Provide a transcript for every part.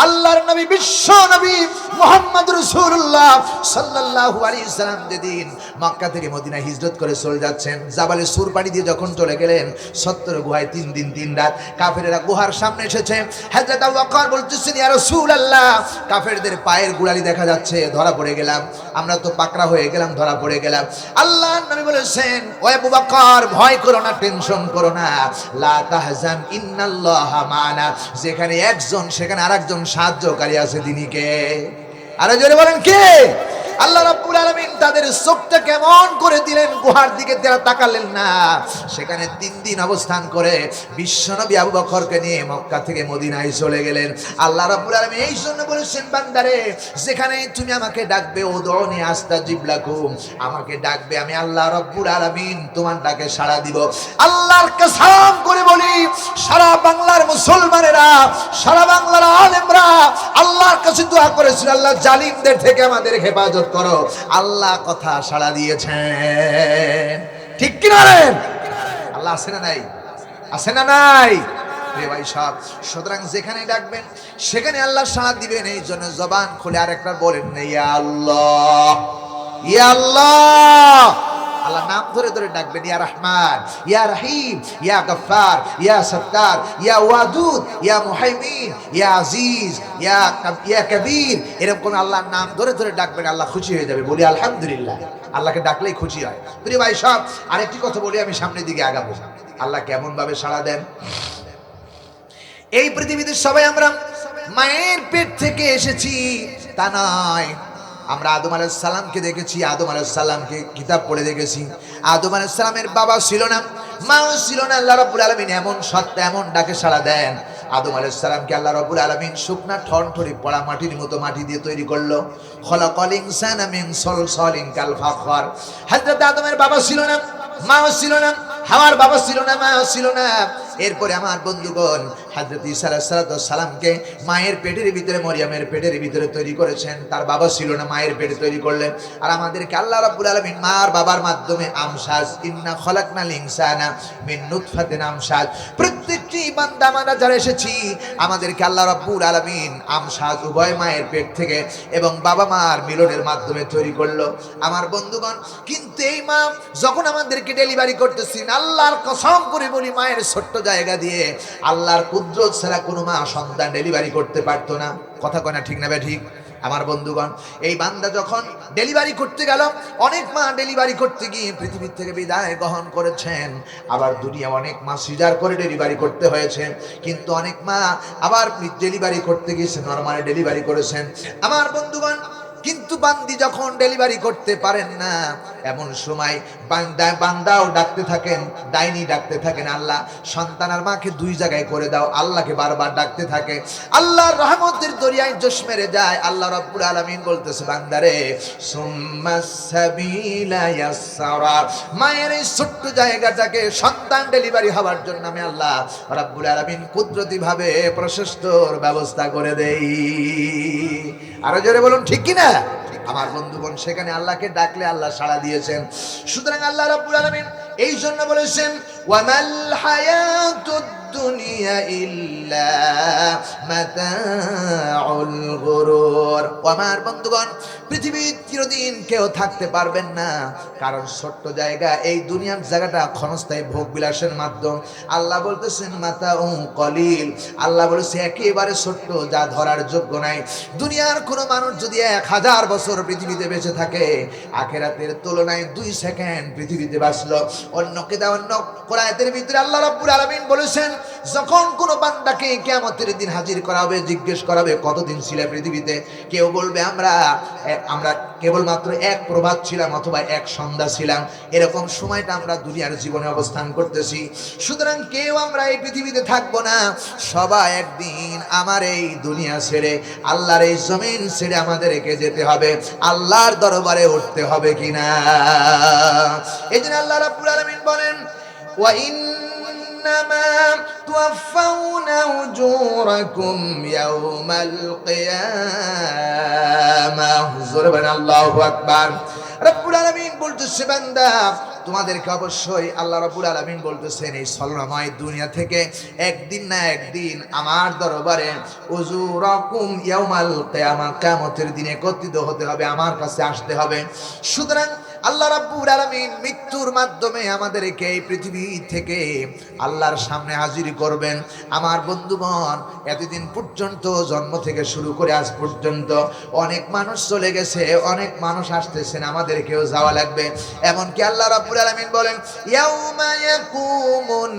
আল্লাহর নবী বিশ্ব নবী মুহাম্মদ রাসূলুল্লাহ সাল্লাল্লাহু আলাইহি সাল্লাম যেদিন মক্কা থেকে মদিনা হিজরত করে চলে যাচ্ছেন, জাবালে সুর পাড়ি দিয়ে যখন চলে গেলেন, 70 গুহায় 3 দিন 3 রাত কাফেরেরা গুহার সামনে এসেছে। হযরত আবু বকর বলতেছেন, ইয়া রাসূলুল্লাহ, কাফেরদের পায়ের গোড়ালি দেখা যাচ্ছে, ধরা পড়ে গেলাম, আমরা তো পাকড়া হয়ে গেলাম, ধরা পড়ে গেলাম। আল্লাহর নবী বলেছেন, ও আবু বকর, ভয় করো না, টেনশন করো না, লা তাহজান ইন্নাল্লাহা মা'না, যেখানে একজন সেখানে আরেকজন সাহায্যকারী আছে, তিনি কে? আরো জোরে বলেন কে? আল্লাহ রাব্বুল আলামিন তাদের চোখটা কেমন করে দিলেন, গুহার দিকে তারা তাকালেন না। সেখানে 3 দিন অবস্থান করে বিশ্বনবী আবু বকরকে নিয়ে মক্কা থেকে মদিনায় চলে গেলেন। আল্লাহ রাব্বুল আলামিন এই জন্য বলেছেন, বান্দারে, যেখানে তুমি আমাকে ডাকবে, উদউনি আস্তাজিব লাকুম, আমাকে ডাকবে, আমি আল্লাহ রাব্বুল আলামিন তোমার ডাকে সাড়া দিব। আল্লাহর কসম করে বলি, সারা বাংলার মুসলমানেরা, সারা বাংলার আলেমরা আল্লাহর কাছে দোয়া করেছিল, আল্লাহ জালিমদের থেকে আমাদের হেফাজত করো। আল্লাহ কথা সাড়া দিয়েছেন, ঠিক কি না? আল্লাহ আছে না নাই? আছে না নাই? রে ভাই সাহেব, সুতরাং যেখানে ডাকবেন সেখানে আল্লাহ সাড়া দিবেন। এই জন্য জবান খুলে আরেকটা বলেন না, ইয়া আল্লাহ, ইয়া আল্লাহ। আল্লাহ নাম ধরে ধরে ডাকবেন, ইয়া রহমান, ইয়া রহিম, ইয়া গফফার, ইয়া সত্তার, ইয়া ওয়াদুদ, ইয়া মুহাইমিন, ইয়া আজিজ, ইয়া কবির, এরকম আল্লাহর নাম ধরে ধরে ডাকবেন, আল্লাহ খুশি হয়ে যাবে। বলি আলহামদুলিল্লাহ। আল্লাহকে ডাকলেই খুশি হয়। প্রিয় ভাই সব, আরেকটি কথা বলি, আমি সামনের দিকে আগাবো। আল্লাহ কেমন ভাবে সাড়া দেন। এই পৃথিবীতে সবাই আমরা মায়ের পেট থেকে এসেছি তা নয়। আমরা আদম আলাইহিস সালামকে দেখেছি, আদম আলাইহিস সালামকে কিতাব পড়ে দেখেছি। আদম আলাইহিস সালামের বাবা ছিল না, মাও ছিল না। আল্লাহ রাব্বুল আলামিন এমন সত্য, এমন ডাকে সাড়া দেন। আদম আলাইহিস সালামকে আল্লাহ রাব্বুল আলামিন শুকনা ঠনঠরি পড়া মাটির মতো মাটি দিয়ে তৈরি করলো। খলাকাল ইনসানা মিন সলসালিন কাল ফাখর। হযরত আদমের বাবা ছিল না, মাও ছিল না, হাওয়ার বাবা ছিল না, মাও ছিল না। এরপরে আমার বন্ধুগণ, হযরত ঈসা আলাইহিস সালামকে মায়ের পেটের ভিতরে, মরিয়মের পেটের ভিতরে তৈরি করেছেন। তার বাবা ছিল না, মায়ের পেটে তৈরি করলেন। আর আমাদেরকে আল্লাহ রাব্বুল আলামিন মার বাবার মাধ্যমে আমসাজ, ইন্না খলাকনাল ইনসানা মিন নুতফাতিন আমসাজ, প্রত্যেকটি বান্দা আমরা যারা এসেছি, আমাদেরকে আল্লাহ রাব্বুল আলামিন আমসাজ, উভয় মায়ের পেট থেকে এবং বাবা মার মিলনের মাধ্যমে তৈরি করলো। আমার বন্ধুগণ, কিন্তু এই মা যখন আমাদেরকে ডেলিভারি করতেছেন, আল্লাহর কসম করে বলি, মায়ের ছোট্ট জায়গা দিয়ে আল্লাহর কুদরত ছাড়া কোনো মা সন্তান ডেলিভারি করতে পারতো না। কথা কয় না, ঠিক না ঠিক? আমার বন্ধুগণ, এই বান্দা যখন ডেলিভারি করতে গেল, অনেক মা ডেলিভারি করতে গিয়ে পৃথিবীর থেকে বিদায় গ্রহণ করেছেন। আবার দুনিয়া অনেক মা সিজার করে ডেলিভারি করতে হয়েছে, কিন্তু অনেক মা আবার ডেলিভারি করতে গিয়েছে নরমালি ডেলিভারি করেছেন। আমার বন্ধুগণ, কিন্তু বান্দি যখন ডেলিভারি করতে পারেন না, এমন সময় বান্দাও ডাকতে থাকেন, ডাইনি ডাকতে থাকেন, আল্লাহ সন্তান আর মাকে 2 জায়গায় করে দাও। আল্লাহকে বারবার ডাকতে থাকে। আল্লাহর রহমতের দরিয়ায় জোশ মেরে যায়। আল্লাহ রাব্বুল আলামিন বলতেছে, বান্দারে, সুম্মাস সাবিলা ইয়াসসারা, মায়ের এই ছোট্ট জায়গাটাকে সন্তান ডেলিভারি হওয়ার জন্য আমি আল্লাহ রাব্বুল আলামিন কুদরতি ভাবে প্রশস্তর ব্যবস্থা করে দেই। আরো জোরে বলুন, ঠিক কি না? আমার বন্ধুগণ, সেখানে আল্লাহকে ডাকলে আল্লাহ সাড়া দিয়েছেন। সুতরাং আল্লাহ রাব্বুল আলামিন এই জন্য বলেছেন, ওয়ামাল হায়াতুদ দুনিয়া ইল্লা মাতাউল গুরুর। আমার বন্ধুগণ, পৃথিবীর চিরদিন কেউ থাকতে পারবেন না, কারণ ছোট্ট জায়গা, এই দুনিয়ার জায়গাটা ক্ষণস্থায়ী ভোগ বিলাসের মাধ্যম। আল্লাহ বলতেছেন মাতাউ কলিল, আল্লাহ বলেছে একেবারে ছোট্ট, যা ধরার যোগ্য নাই। দুনিয়ার কোনো মানুষ যদি 1000 বছর পৃথিবীতে বেঁচে থাকে, আখিরাতের তুলনায় 2 সেকেন্ড পৃথিবীতে বাঁচলো। অন্য কোরআনের ভিতরে আল্লাহ রাব্বুল আলামিন বলেছেন, যখন কোনো বান্দাকে কিয়ামতের দিন হাজির করা হবে, জিজ্ঞেস করা হবে কতদিন ছিলে পৃথিবীতে, কেউ বলবে আমরা কেবলমাত্র 1 প্রভাত ছিলাম অথবা 1 সন্ধ্যা ছিলাম। এরকম সময়টা আমরা দুনিয়ার জীবনে অবস্থান করতেছি। সুতরাং কেউ আমরা এই পৃথিবীতে থাকবো না, সবাই একদিন আমার এই দুনিয়া ছেড়ে, আল্লাহর এই জমিন ছেড়ে আমাদেরকে যেতে হবে, আল্লাহর দরবারে উঠতে হবে কিনা। এই জন্য আল্লাহ রাব্বুল আলামিন বলেন, ওয়া ইন্নামা তুওয়াফাউনা উজুরাকুম ইয়াওমাল কিয়ামাহ। জোরে বলেন আল্লাহু আকবার। রব্বুল আলামিন বলতেছে বান্দা তোমাদেরকে অবশ্যই আল্লাহ রাব্বুল আলামিন বলতেছেন এই ছলনাময় দুনিয়া থেকে একদিন না একদিন আমার দরবারে উজুরাকুম ইয়াউমাল কিয়ামা কিয়ামতের দিনে একত্রিত হতে হবে, আমার কাছে আসতে হবে। সুতরাং আল্লাহ রাব্বুল আলামিন মৃত্যুর মাধ্যমে আমাদেরকে এই পৃথিবী থেকে আল্লাহর সামনে হাজির করবেন। আমার বন্ধুগণ, এতদিন পর্যন্ত জন্ম থেকে শুরু করে আজ পর্যন্ত অনেক মানুষ চলে গেছে, অনেক মানুষ আসতেছেন, আমাদেরকেও যাওয়া লাগবে। এমনকি আল্লাহ রাব্বুল আলামিন বলেন ইয়াউমা ইয়াকুমুন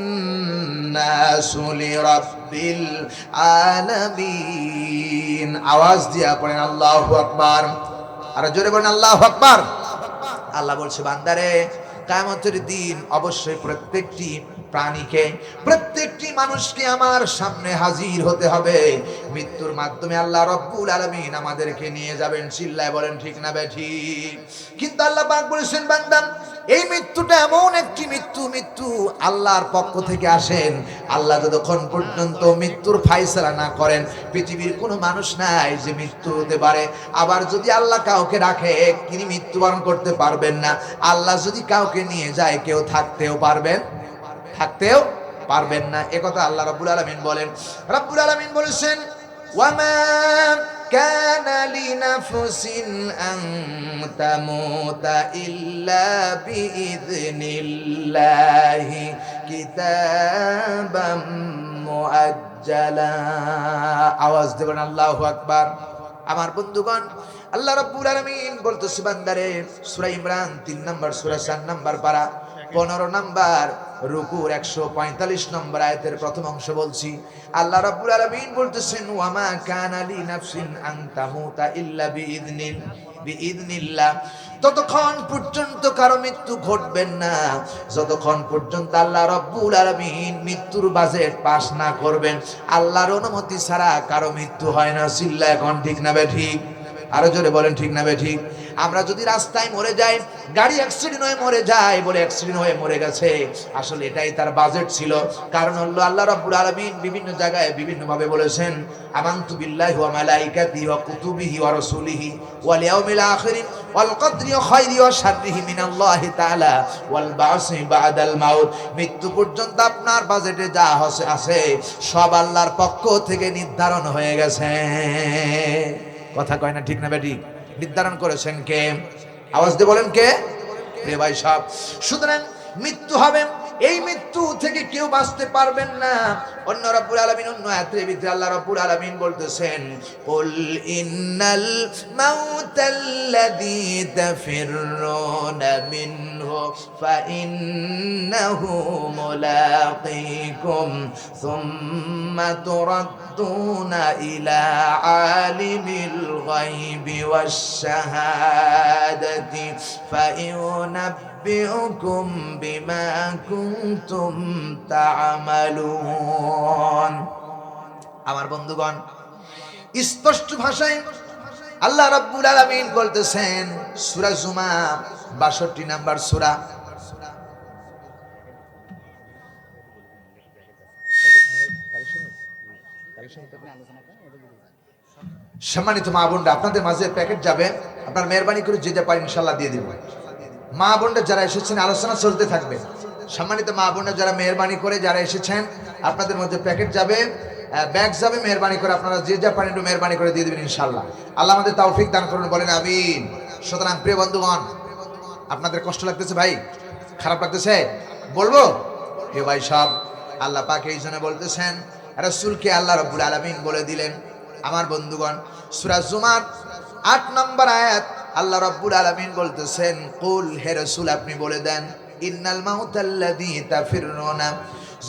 নাসু লিরাব্বিল আলামিন। আওয়াজ দিয়া পড়েন আল্লাহু আকবার, আর জোরে বলেন আল্লাহু আকবার। আল্লাহ বলছে বান্দারে কিয়ামতের দিন অবশ্যই প্রত্যেকটি প্রাণীকে, প্রত্যেকটি মানুষকে আমার সামনে হাজির হতে হবে। মৃত্যুর মাধ্যমে আল্লাহ রাব্বুল আলামিন আমাদেরকে নিয়ে যাবেন। চিল্লায় বলেন ঠিক না বেঠিক? কিন্তু আল্লাহ পাক বলেছেন বান্দা এই মৃত্যুটা এমন একটি মৃত্যু আল্লাহর পক্ষ থেকে আসেন। আল্লাহ যতক্ষণ পর্যন্ত মৃত্যুর ফায়সালা না করেন পৃথিবীর কোনো মানুষ নাই যে মৃত্যু হতে পারে। আবার যদি আল্লাহ কাউকে রাখে তিনি মৃত্যুবরণ করতে পারবেন না। আল্লাহ যদি কাউকে নিয়ে যায় কেউ থাকতেও পারবেন না। একথা আল্লাহ রাব্বুল আলামিন বলেন। রাব্বুল আলামিন বলেছেন ওয়ামা কানা লিনাফসিন আন তামুতা ইল্লা বিইذনিল্লাহি কিতাবাম মুআজ্জালা। আওয়াজ দেবেন আল্লাহু আকবার। আমার বন্ধুগণ, আল্লাহ রাব্বুল আলামিন বলতেছে বান্দারে সূরা ইমরান 3 নম্বর সূরা 4 নম্বর পারা 15 নম্বর রুকুর 145 নম্বর আয়াতের প্রথম অংশ বলছি। আল্লাহ রাব্বুল আলামিন বলতেছেন ওয়ামা কানা লিনাফসিন আন তামুতা ইল্লা বিইذনিল্লাহ। ততক্ষণ পর্যন্ত কারো মৃত্যু ঘটবেন না যতক্ষণ পর্যন্ত আল্লাহ রাব্বুল আলামিন মৃত্যুর বাজেট পাস না করবেন। আল্লাহর অনুমতি ছাড়া কারো মৃত্যু হয় না। চিল্লা এখন ঠিক না বেঠিক? আরো জোরে বলেন ঠিক না বেঠিক? আমরা যদি রাস্তায় মরে যাই, গাড়ি অ্যাক্সিডেন্ট হয়ে মরে যায় বলে অ্যাক্সিডেন্ট হয়ে মরে গেছে, আসলে এটাই তার বাজেট ছিল। কারণ হলো আল্লাহ রাব্বুল আলামিন বিভিন্ন জায়গায় বিভিন্ন ভাবে বলেছেন আমানতু বিল্লাহি ওয়া মালাইকাতিহি ওয়া কুতুবিহি ওয়া রাসূলিহি ওয়াল ইয়াউমিল আখির ওয়াল কদরি খায়রি ওয়া শাররিহি মিনাল্লাহি তাআলা ওয়াল বা'সি বা'দাল মাউত। মৃত্যু পর্যন্ত আপনার বাজেটে যা আছে সব আল্লাহর পক্ষ থেকে নির্ধারণ হয়ে গেছে। কথা কয় না ঠিক না বেঠিক? নির্ধারণ করেছেন কে? আওয়াজ দিয়ে বলেন কে? রে ভাই সব। সুতরাং মৃত্যু হবে, এই মৃত্যু থেকে কেউ বাঁচতে পারবেন না। অন্য রাব্বুল আলামিন অন্য আয়াতের ভিতরে আল্লাহ রাব্বুল আলামিন বলতেছেন কুল ইন্নাল মাউতাল্লাযী তাফিররুনা মিনহু ফাইন্নাহু মুলাকীকুম সুম্মা তুরাদ্দুনা ইলা আলিমিল গায়বি ওয়াশ শাহাদাতি ফায়ুনাব্বিউকুম বিমা কুনতুম তা'মালুন। আমার বন্ধুগণ, স্পষ্ট ভাষায় আল্লাহ রাব্বুল আলামিন বলতেছেন সূরা জুমার 62 নম্বর সূরা, সম্মানিত মা বোনরা, আপনাদের মাঝে প্যাকেট যাবে, আপনার মেহরবানি করে যেতে পারেন ইনশাআল্লাহ দিয়ে দিব। মা বোনরা যারা এসেছেন আলোচনা চলতে থাকবে। সম্মানিত মা বোনরা যারা মেহরবানি করে যারা এসেছেন আপনাদের মধ্যে প্যাকেট যাবে, ব্যাগ যাবে, মেহরবানি করে আপনারা যে যা পারেন একটু মেহরবানি করে দিয়ে দেবেন ইনশাআল্লাহ। আল্লাহ আমাদের তৌফিক দান করুন, বলেন আমিন। সুতরাং প্রিয় বন্ধুগণ, আপনাদের কষ্ট লাগতেছে ভাই? খারাপ লাগতেছে? বলবো প্রিয় ভাই সব, আল্লাহ পাক এই জন্য বলতেছেন, রাসূলকে আল্লাহ রাব্বুল আলামিন বলে দিলেন। আমার বন্ধুগণ, সূরা জুমার 8 নম্বর আয়াত আল্লাহ রাব্বুল আলামিন বলতেছেন কুল, হে রাসূল আপনি বলে দেন ইন্নাল মাউতাল্লাযী তাফিরুনা।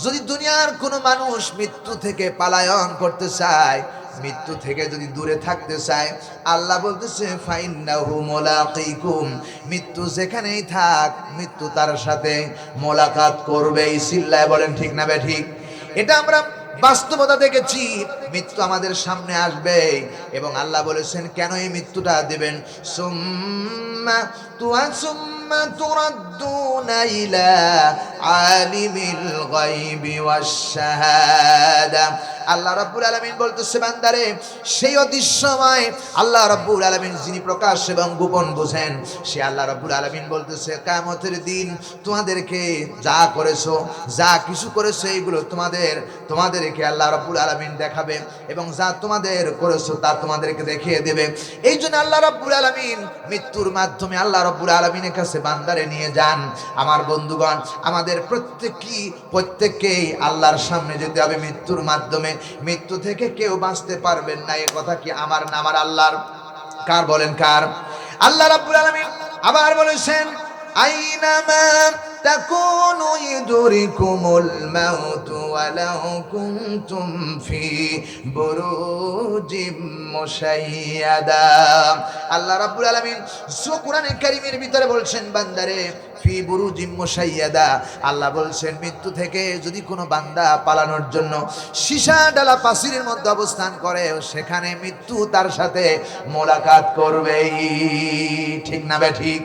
যদি দুনিয়ার কোনো মানুষ মৃত্যু থেকে পালায়ন করতে চায়, মৃত্যু থেকে যদি দূরে থাকতে চায়, আল্লাহ বলতেছে ফাইন্নাহু মুলাকীকুম। মৃত্যু যেখানেই থাক মৃত্যু তার সাথে মোলাকাত করবেই। চিল্লায় বলেন ঠিক না বেঠিক? এটা আমরা বাস্তবতা দেখেছি। মৃত্যু আমাদের সামনে আসবে এবং আল্লাহ বলেছেন কেন এই মৃত্যুটা দেবেন, সুম্মা সুম্মা তুরাদ্দুনা ইলা আলিমিল গায়বি ওয়াশ শাহাদা। আল্লাহ রাব্বুল আলামিন বলতেছে বান্দারে সেই অদৃশ্যময় আল্লাহ রাব্বুল আলামিন যিনি প্রকাশ এবং গোপন বোঝেন, সে আল্লাহ রাব্বুল আলামিন বলতেছে কিয়ামতের দিন তোমাদেরকে যা করেছো, যা কিছু করেছো, এইগুলো তোমাদেরকে আল্লাহ রাব্বুল আলামিন দেখাবে এবং যা তোমাদের করেছো তা তোমাদেরকে দেখিয়ে দেবে। এই জন্য আল্লাহ রাব্বুল আলামিন মৃত্যুর মাধ্যমে আল্লাহ রাব্বুল আলামিনের কাছে বান্দারে নিয়ে যান। আমার বন্ধুগণ, আমাদের প্রত্যেককেই আল্লাহর সামনে যেতে হবে মৃত্যুর মাধ্যমে। মৃত্যু থেকে কেউ বাঁচতে পারবেন না, এ কথা কি আমার না আমার আল্লাহর? কার বলেন কার? আল্লাহ রাব্বুল আলামিন আবার বলেছেন আইনামা তাকুনু ইউদরিকুমুল মাউত ওয়ালাউ কুনতুম ফি বুরুজিম মুশাইয়াদা। আল্লাহ রাব্বুল আলামিন কোরআনে কারীমের ভিতরে বলছেন বান্দারে ফি বুরুজিম মুশাইয়াদা। আল্লাহ বলছেন মৃত্যু থেকে যদি কোনো বান্দা পালানোর জন্য সীসা ডালা পাচিরের মধ্যে অবস্থান করে, সেখানে মৃত্যু তার সাথে মোলাকাত করবেই। ঠিক না বে ঠিক?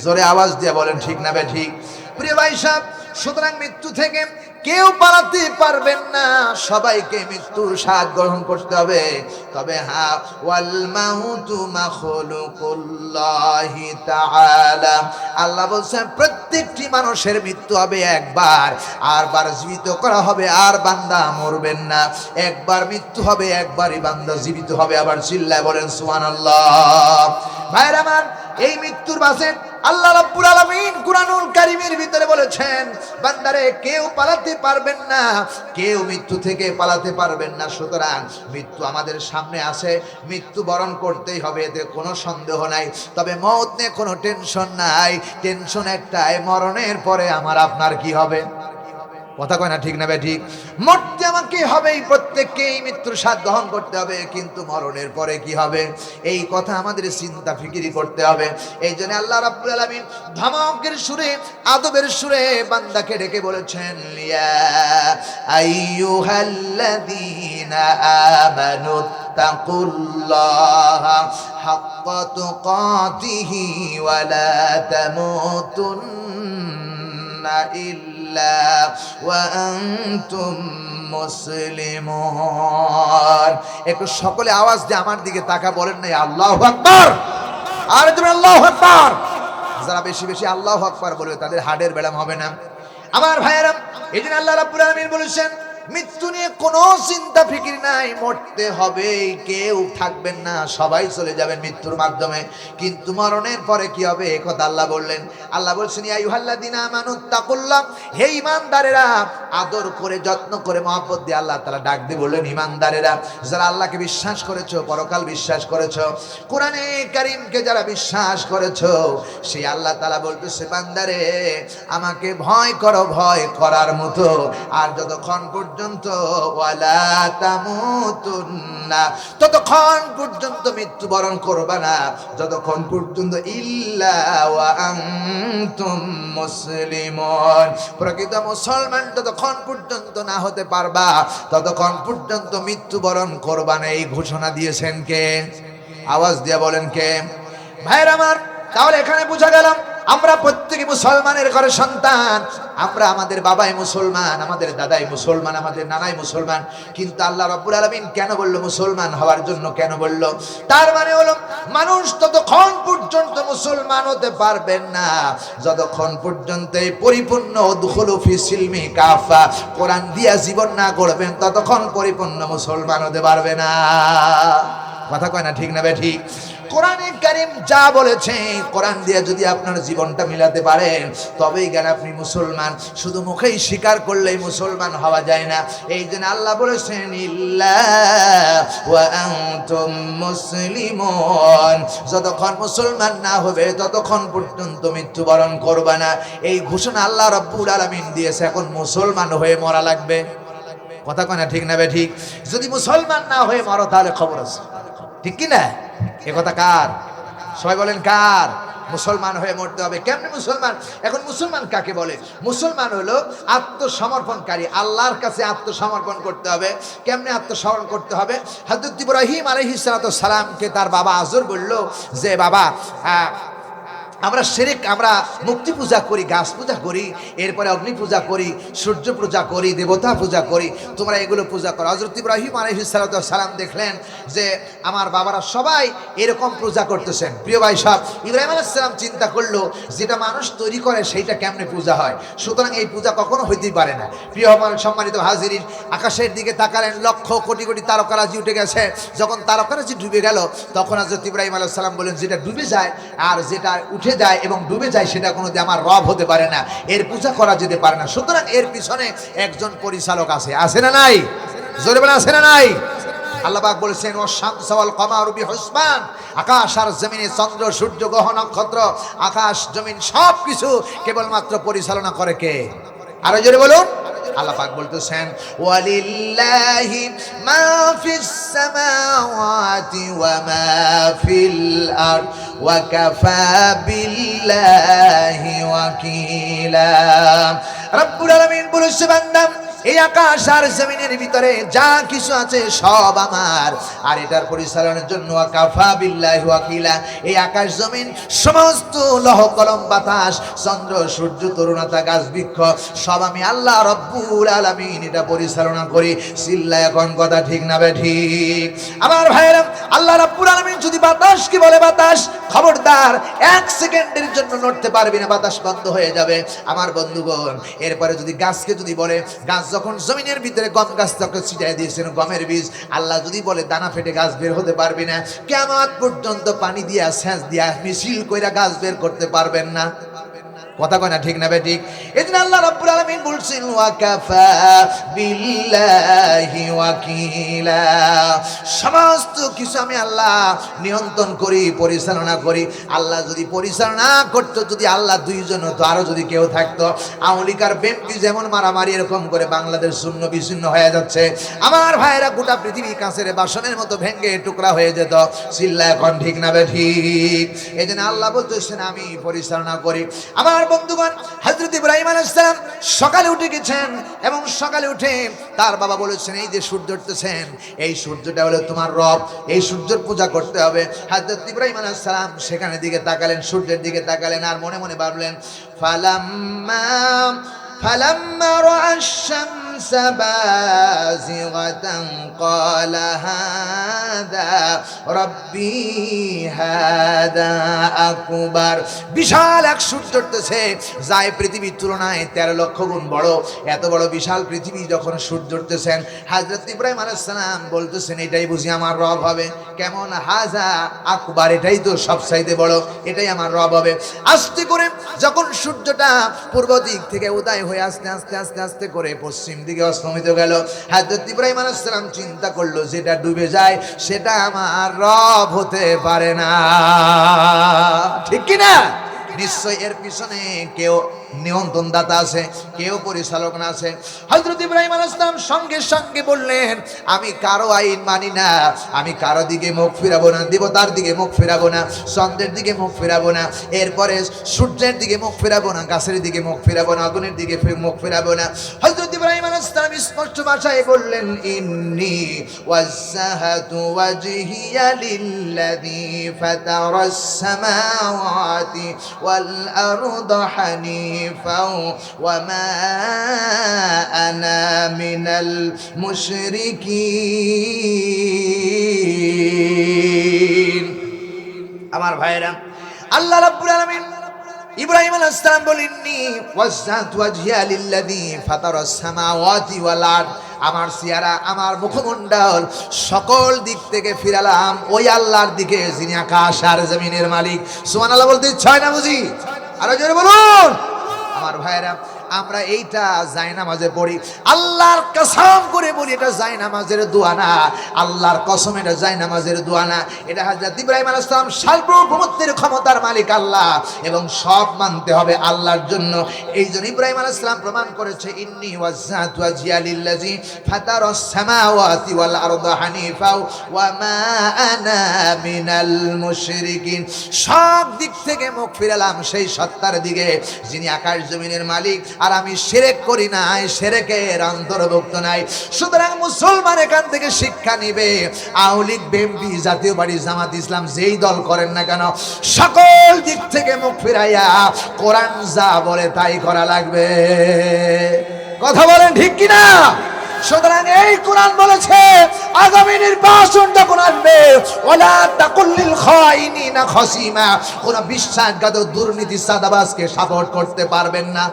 জোরে আওয়াজ দিয়ে বলেন ঠিক না বে ঠিক? প্রিয় ভাই সাহেব, সুতরাং মৃত্যু থেকে কেউ পালাতে পারবেন না, সবাইকে মৃত্যুর স্বাদ গ্রহণ করতে হবে। তবে হ্যাঁ, ওয়াল মাউতু মাখলুকুল্লাহি তাআলা, আল্লাহ বলছেন প্রত্যেকটি মানুষের মৃত্যু হবে একবার, আরবার জীবিত করা হবে, আর বান্দা মরবেন না। একবার মৃত্যু হবে, একবারই বান্দা জীবিত হবে। আবার চিল্লায় বলেন সুবহানাল্লাহ। ভাইরা আমার, এই মৃত্যুর বাসে আল্লাহ রাব্বুল আলামিন কুরআনুল কারীমের ভিতরে বলেছেন বান্দারে কেউ পালাতে পারবেন না, কেউ মৃত্যু থেকে পালাতে পারবেন না। সুতরাং মৃত্যু আমাদের সামনে আছে, মৃত্যু বরণ করতেই হবে, এতে কোনো সন্দেহ নাই। তবে মওত নিয়ে কোনো টেনশন নাই, টেনশন একটাই, মরণের পরে আমার আপনার কি হবে? কথা কয় না ঠিক না বে ঠিক? মরতে আমাকে হবেই, প্রত্যেককেই মৃত্যুর স্বাদ গ্রহণ করতে হবে, কিন্তু মরণের পরে কি হবে এই কথা আমাদের চিন্তা ফিকিরি করতে হবে। এই জন্য আল্লাহ রাব্বুল আলামিন ধমকের সুরে, আদবের সুরে বান্দাকে ডেকে বলেছেন ইয়া আইয়ুহাল্লাযীনা আমানু তাকুল্লাহা হাক্কা তুকাতিহি ওয়া লা তামুতুন্না ইল্লা ওয়া আনতুম মুসলিমুন। একটু সকলে আওয়াজ দিয়ে আমার দিকে তাকা বলেন না আল্লাহু আকবার। আর তুমি আল্লাহু আকবার। যারা বেশি বেশি আল্লাহু আকবার বলবে তাদের হাড়ের ব্যায়াম হবে না। আমার ভাইয়েরা, এই জন্য আল্লাহ রাব্বুল আলামিন বলেছেন মৃত্যু নিয়ে কোনো চিন্তা ফিকির নাই, মরতে হবে, কেউ থাকবেন না, সবাই চলে যাবেন মৃত্যুর মাধ্যমে। কিন্তু মরণের পরে কি হবে এ কথা আল্লাহ বললেন। আল্লাহ বলছেন ইয়া আইয়ুহাল্লাযীনা আমানু তাকুল্লাহ, হে ঈমানদারেরা, আদর করে যত্ন করে মহব্বত দিয়ে আল্লাহ তাআলা ডাক দিয়ে বললেন ঈমানদারেরা, যারা আল্লাহকে বিশ্বাস করেছো, পরকাল বিশ্বাস করেছো, কোরআনে কারীমকে যারা বিশ্বাস করেছো, সেই আল্লাহ তাআলা বলতেছে বান্দারে আমাকে ভয় করো, ভয় করার মতো। আর যতক্ষণ পর্যন্ত ওয়ালা তামুতুন্না, ততক্ষণ পর্যন্ত মৃত্যুবরণ করবা না, যতক্ষণ পর্যন্ত ইল্লা ওয়া আনতুম মুসলিমুন, প্রকৃত মুসলমান যতক্ষণ পর্যন্ত না হতে পারবা ততক্ষণ পর্যন্ত মৃত্যুবরণ করবা না। এই ঘোষণা দিয়েছেন কে? আওয়াজ দিয়ে বলেন কে? ভাইরা আমার, তাহলে এখানে বোঝা গেল আমরা প্রত্যেকে মুসলমানের ঘরে সন্তান। আমরা আমাদের বাবাই মুসলমান, আমাদের দাদাই মুসলমান, আমাদের নানাই মুসলমান, কিন্তু আল্লাহ রাব্বুল আলামিন কেন বললো মুসলমান হওয়ার জন্য? কেন বললো? তার মানে হলো মানুষ ততক্ষণ পর্যন্ত মুসলমান হতে পারবেন না যতক্ষণ পর্যন্ত এই পরিপূর্ণ উদখুলু ফি সিলমি কাফা, কোরআন দিয়া জীবন না গড়বেন, ততক্ষণ পরিপূর্ণ মুসলমান হতে পারবে না। কথা কয় না ঠিক না বে ঠিক? কোরআনে কারীম যা বলেছে, কোরআন দিয়ে যদি আপনার জীবনটা মিলাতে পারেন তবেই জ্ঞান আপনি মুসলমান। শুধু মুখেই স্বীকার করলেই মুসলমান হওয়া যায় না। এই জন্য আল্লাহ বলেছেন ইল্লা ওয়া আনতুম মুসলিমুন, যতক্ষণ মুসলমান না হবে ততক্ষণ পর্যন্ত মৃত্যুবরণ করবে না। এই ঘোষণা আল্লাহ রাব্বুল আলামিন দিয়েছে। এখন মুসলমান হয়ে মরা লাগবে। কথা কয় না ঠিক না বে ঠিক? যদি মুসলমান না হয়ে মরো তাহলে খবর আছে, ঠিক কি না? এ কথা কার? সবাই বলেন কার? মুসলমান হয়ে মরতে হবে। কেমনে মুসলমান? এখন মুসলমান কাকে বলে? মুসলমান হলো আত্মসমর্পণকারী, আল্লাহর কাছে আত্মসমর্পণ করতে হবে। কেমনে আত্মসমর্পণ করতে হবে? হযরত ইব্রাহিম আলাইহিস সালাতু সালামকে তার বাবা আযর বলল যে বাবা আমরা শিরক, আমরা মূর্তি পূজা করি, গাছ পূজা করি, এরপরে অগ্নি পূজা করি, সূর্য পূজা করি, দেবতা পূজা করি, তোমরা এগুলো পূজা করো। হযরত ইব্রাহিম আলাইহিস সালাম দেখলেন যে আমার বাবারা সবাই এরকম পূজা করতেছেন। প্রিয় ভাই সাহেব, ইব্রাহিম আলাইহিস সালাম চিন্তা করলো যেটা মানুষ তৈরি করে সেইটা কেমনে পূজা হয়, সুতরাং এই পূজা কখনো হইতেই পারে না। প্রিয় সম্মানিত হাজিরিন, আকাশের দিকে তাকালেন, লক্ষ কোটি কোটি তারকারাজি উঠে গেছে। যখন তারকারাজি ডুবে গেল তখন হযরত ইব্রাহিম আলাইহিস সালাম বলেন, যেটা ডুবে যায় আর যেটা উঠে যায় এবং ডুবে যায় সেটা কোনোদিন আমার রব হতে পারে না, এর পূজা করা যেতে পারে না। সুতরাং এর পিছনে একজন পরিচালক আছে, আছে না নাই? জোরে বলে আছে না নাই? আল্লাহ পাক বলেছেন, ওয়াশ-শামসু ওয়াল কামারু বিহুসবান, আকাশ আর জমিনে চন্দ্র সূর্য গ্রহ নক্ষত্র, আকাশ জমিন সবকিছু কেবলমাত্র পরিচালনা করে কে? আরো জোরে বলুন। আল্লাহ পাক বলতেছেন, ওয়ালিল্লাহি মা ফিস সামাওয়াতি ওয়া মা ফিল আরদ ওয়া কাফা বিল্লাহি ওয়াকিলা। রব্বুল আলামিন বলেছে, বান্দা এই আকাশ আর জমিনের ভিতরে যা কিছু আছে সব আমার, আর এটার পরিচালনার জন্য কাফা বিল্লাহি ওয়াকিলা, এই আকাশ জমিন সমস্ত লৌহ কলম বাতাস চন্দ্র সূর্য তরুণতা গাছ বৃক্ষ সব আমি আল্লাহ রব্বুল আলামিন এটা পরিচালনা করি। চিল্লায় এখন কথা ঠিক না বে ঠিক? আমার ভাইরা, আল্লাহ রব্বুল আলামিন যদি বাতাসকে বলে, বাতাস খবরদার 1 সেকেন্ডের জন্য নড়তে পারবি না, বাতাস বন্ধ হয়ে যাবে। আমার বন্ধুগণ, এরপরে যদি গাছকে যদি বলে, গাছ যখন জমিনের ভিতরে গম গাছ তখন ছিটাই দিয়েছেন গমের বীজ, আল্লাহ যদি বলে দানা ফেটে গাছ বের হতে পারবি না, কিয়ামত পর্যন্ত পানি দিয়া সেচ দিয়া মিছিল কইরা গাছ বের করতে পারবেন না। কথা কয় না ঠিক না বে ঠিক? এজন্য আল্লাহ রাব্বুল আলামিন বলছেন, ওয়া কাফা বিল্লাহি ওয়াকিলা, সমস্ত কিছু আমি আল্লাহ নিয়ন্ত্রণ করি, পরিচালনা করি। আল্লাহ যদি পরিচালনা করতো, যদি আল্লাহ দুইজন হতো, আরো যদি কেউ থাকতো, আওলিকার বেম্পি যেমন মারামারি এরকম করে বাংলাদেশ শূন্য বিচ্ছিন্ন হয়ে যাচ্ছে, আমার ভাইয়েরা গোটা পৃথিবী কাঁচের বাসনের মতো ভেঙে টুকরা হয়ে যেত। চিল্লা এখন ঠিক না বে ঠিক? এজন্য আল্লাহ বলতেছেন আমি পরিচালনা করি। আমার বন্ধুগণ, হযরত ইব্রাহিম আলাইহিস সালাম সকালে উঠে গেছেন এবং সকালে উঠে তার বাবা বলেছেন, এই যে সূর্য উঠতেছেন, এই সূর্যটা হলো তোমার রব, এই সূর্যের পূজা করতে হবে। হযরত ইব্রাহিম আলাইহিস সালাম সেখানে দিকে তাকালেন, সূর্যের দিকে তাকালেন, আর মনে মনে ভাবলেন, ফালাম্মা রাআশ শামসা বাযিগাতান ক্বালা হাযা রাব্বি হাযা আকবার। বিশাল এক সূর্য উঠতেছে, যায় পৃথিবীর তুলনায় 13 লক্ষ গুণ বড়। এত বড় বিশাল পৃথিবী যখন সূর্য উঠতেছেন, হযরত ইব্রাহিম আলাইহিস সালাম বলতেছেন, এটাই বুঝি আমার রব হবে। কেমন? হাযা আকবার, এটাই তো সবচাইতে বড়, এটাই আমার রব হবে। আস্তে করে যখন সূর্যটা পূর্ব দিক থেকে উদয় হয়ে আস্তে আস্তে আস্তে আস্তে করে পশ্চিম দিকে অস্তমিত গেল, হযরত ইব্রাহিম আলাইহিস সালাম চিন্তা করলো, যেটা ডুবে যায় সেটা আমার রব হতে পারে না। ঠিক কি না? নিশ্চয় এর পিছনে কেউ নিয়ন্ত্রণদাতা আছে, কেউ পরিচালক আছে। হযরত ইব্রাহিম আলাইহিস সালাম সঙ্গে সঙ্গে বললেন, আমি কারো আইন মানি না, আমি কারো দিকে মুখ ফিরাবো না, দেবতার দিকে মুখ ফিরাবো না, চন্দ্রের দিকে মুখ ফিরাবো না, এরপরে সূর্যের দিকে মুখ ফিরাবো না, গাছের দিকে মুখ ফিরাবো না, আগুনের দিকে মুখ ফিরাবো না। হযরত ইব্রাহিম আলাইহিস সালাম স্পষ্ট ভাষায় বললেন, ইন্নী ওয়াজ্জাহাতু ওয়াজহিয়া লিল্লাযী ফাতারাস সামাওয়াতি ওয়াল আরদা হানিফাও ওয়া মা আনা মিনাল মুশরিকিন। আমার ভাইরা, আল্লাহ রাব্বুল আলামিন ইব্রাহিম আলাইহিস সালাম বলেননি, ওয়াজ্জাহাতু ওয়াজহিয়া লিল্লাযী ফাতারাস সামাওয়াতি ওয়াল আরদ, আমার চেহারা, আমার মুখমণ্ডল সকল দিক থেকে ফিরালাম ওই আল্লাহর দিকে, যিনি আকাশ আর জমিনের মালিক। সুবহানাল্লাহ বলতে ইচ্ছা হয় না বুঝি? আরো জোরে বলুন। আমার ভাইরা, আমরা এইটা জায়নামাজে পড়ি, আল্লাহর কসম করে বলি এটা জায়নামাজের দোয়া না, আল্লাহর কসম এটা জায়নামাজের দোয়া না। এটা হযরত ইব্রাহিম আলাইহিস সালাম সার্বভৌমত্বের ক্ষমতার মালিক আল্লাহ, এবং সব মানতে হবে আল্লাহর জন্য। এইজন্য ইব্রাহিম আলাইহিস সালাম প্রমাণ করেছে, ইন্নী ওয়াজ্জাহাতু ওয়াজহিয়া লিল্লাযী ফাতারাস সামাওয়াতি ওয়াল আরদা হানিফা ওয়া মা আনা মিনাল মুশরিকিন। সব দিক থেকে মুখ ফিরালাম সেই সত্তার দিকে, যিনি আকাশ জমিনের মালিক, আর আমি শিরক করি নাই, শিরকের অন্তর্ভুক্ত নাই। সুতরাং মুসলমান এখান থেকে শিক্ষা নিবে, আওয়ামী লীগ, বিএনপি, জাতীয় পার্টি, জামাত ইসলাম যেই দল করেন না কেন, সকল দিক থেকে মুখ ফিরাইয়া কোরআন যা বলে তাই করা লাগবে। কথা বলেন ঠিক কিনা? সুতরাং এই কোরআন বলেছে আগামী নির্বাচন যখন আসবে, ওয়ালা তাকুল্লিল খাইনিনা খাসিমা, কোন বিশ্বাসঘাতক দুর্নীতি সাদাবাজকে সাপোর্ট করতে পারবেন না।